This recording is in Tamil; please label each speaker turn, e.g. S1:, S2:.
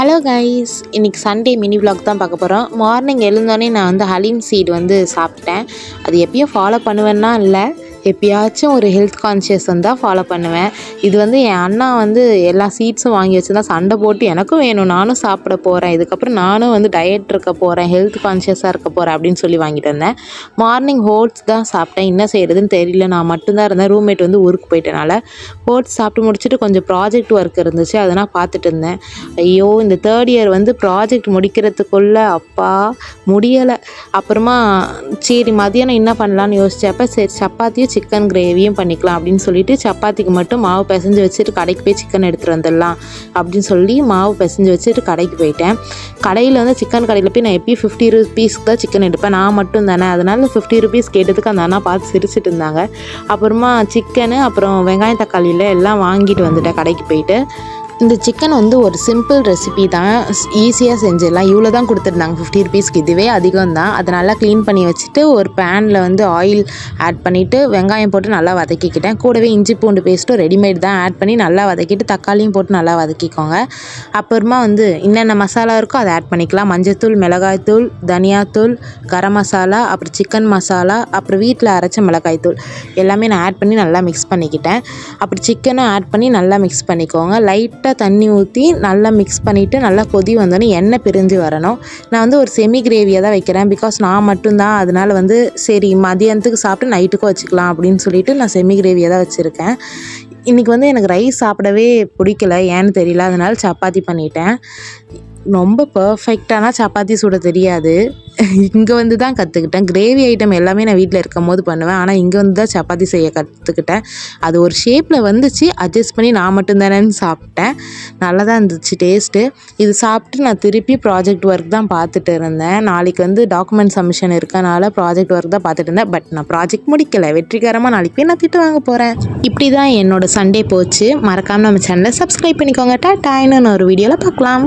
S1: ஹலோ கைஸ், இன்றைக்கி சண்டே மினி விலாக் தான் பார்க்க போகிறோம். மார்னிங் எழுந்தோடனே நான் வந்து ஹலீம் சீட் வந்து சாப்பிட்டேன். அது எப்பயும் ஃபாலோ பண்ணுவேன்னா இல்லை, எப்பயாச்சும் ஒரு ஹெல்த் கான்ஷியஸ் வந்தால் ஃபாலோ பண்ணுவேன். இது வந்து என் அண்ணா வந்து எல்லா சீட்ஸும் வாங்கி வச்சுருந்தா சண்டை போட்டு எனக்கும் வேணும், நானும் சாப்பிட போகிறேன், இதுக்கப்புறம் நானும் வந்து டயட் இருக்க போகிறேன், ஹெல்த் கான்ஷியஸாக இருக்க போகிறேன் அப்படின்னு சொல்லி வாங்கிட்டு வந்தேன். மார்னிங் ஓட்ஸ் தான் சாப்பிட்டேன். என்ன செய்கிறதுன்னு தெரியல, நான் மட்டும்தான் இருந்தேன். ரூம்மேட் வந்து ஊருக்கு போயிட்டனால ஓட்ஸ் சாப்பிட்டு முடிச்சுட்டு கொஞ்சம் ப்ராஜெக்ட் ஒர்க் இருந்துச்சு, அதனால் பார்த்துட்டு இருந்தேன். ஐயோ, இந்த தேர்ட் இயர் வந்து ப்ராஜெக்ட் முடிக்கிறதுக்குள்ளே அப்பா முடியலை. அப்புறமா சரி மதியானம் என்ன பண்ணலான்னு யோசிச்சப்போ சரி சப்பாத்தியும் சிக்கன் கிரேவியும் பண்ணிக்கலாம் அப்படின்னு சொல்லிட்டு சப்பாத்திக்கு மட்டும் மாவு பிசைஞ்சு வச்சுட்டு கடைக்கு போய் சிக்கன் எடுத்துகிட்டு வந்துடலாம் அப்படின்னு சொல்லி மாவு பிசைஞ்சு வச்சுட்டு கடைக்கு போயிட்டேன். கடையில் வந்து சிக்கன் கடையில் போய் நான் எப்பயும் 50 rupeesக்கு தான் சிக்கன் எடுப்பேன், நான் மட்டும் தானே, அதனால 50 rupees கேட்டதுக்கு அந்த அண்ணா பார்த்து சிரிச்சிட்டு இருந்தாங்க. அப்புறமா சிக்கனு அப்புறம் வெங்காயம் தக்காளியில் எல்லாம் வாங்கிட்டு வந்துட்டேன் கடைக்கு போயிட்டு. இந்த சிக்கன் வந்து ஒரு சிம்பிள் ரெசிபி தான், ஈஸியாக செஞ்சிடலாம். இவ்வளோ தான் கொடுத்துருந்தாங்க 50 rupeesக்கு, இதுவே அதிகம் தான். அதை நல்லா க்ளீன் பண்ணி வச்சுட்டு ஒரு பேனில் வந்து ஆயில் ஆட் பண்ணிவிட்டு வெங்காயம் போட்டு நல்லா வதக்கிக்கிட்டேன். கூடவே இஞ்சி பூண்டு பேஸ்ட்டும் ரெடிமேட் தான் ஆட் பண்ணி நல்லா வதக்கிட்டு தக்காளியும் போட்டு நல்லா வதக்கிக்கோங்க. அப்புறமா வந்து என்னென்ன மசாலா இருக்கோ அதை ஆட் பண்ணிக்கலாம். மஞ்சத்தூள், மிளகாய்த்தூள், தனியாத்தூள், கரம் மசாலா, அப்புறம் சிக்கன் மசாலா, அப்புறம் வீட்டில் அரைச்ச மிளகாய்த்தூள் எல்லாமே நான் ஆட் பண்ணி நல்லா மிக்ஸ் பண்ணிக்கிட்டேன். அப்புறம் சிக்கனும் ஆட் பண்ணி நல்லா மிக்ஸ் பண்ணிக்கோங்க. லைட்டாக தண்ணி ஊற்றி நல்லா மிக்ஸ் பண்ணிவிட்டு நல்லா கொதி வந்தோடனே எண்ணெய் பிரிஞ்சு வரணும். நான் வந்து ஒரு செமி கிரேவியாக தான் வைக்கிறேன், பிகாஸ் நான் மட்டும்தான். அதனால் வந்து சரி மதியானத்துக்கு சாப்பிட்டு நைட்டுக்கும் வச்சுக்கலாம் அப்படின்னு சொல்லிட்டு நான் செமி கிரேவியாக தான் வச்சுருக்கேன். இன்றைக்கி வந்து எனக்கு ரைஸ் சாப்பிடவே பிடிக்கல, ஏன்னு தெரியல, அதனால சப்பாத்தி பண்ணிட்டேன். ரொம்ப பர்ஃபெக்டான சப்பாத்தி சுட தெரியாது, இங்கே வந்து தான் கற்றுக்கிட்டேன். கிரேவி ஐட்டம் எல்லாமே நான் வீட்டில் இருக்கும் போது பண்ணுவேன், ஆனால் இங்கே வந்து தான் சப்பாத்தி செய்ய கற்றுக்கிட்டேன். அது ஒரு ஷேப்பில் வந்துச்சு, அட்ஜஸ்ட் பண்ணி நான் மட்டும்தானேன்னு சாப்பிட்டேன். நல்லா தான் இருந்துச்சு டேஸ்ட்டு. இது சாப்பிட்டு நான் திருப்பி ப்ராஜெக்ட் ஒர்க் தான் பார்த்துட்டு இருந்தேன். நாளைக்கு வந்து டாக்குமெண்ட் சப்மிஷன் இருக்கனால ப்ராஜெக்ட் ஒர்க் தான் பார்த்துட்டு இருந்தேன். பட் நான் ப்ராஜெக்ட் முடிக்கலை, வெற்றிகரமாக நாளைக்கு போய் நான் திட்டு வாங்க போகிறேன். இப்படி தான் என்னோடய சண்டே போச்சு. மறக்காமல் நம்ம சேனலை சப்ஸ்கிரைப் பண்ணிக்கோங்க. டாடா, இன்னொரு வீடியோவில் பார்க்கலாம்.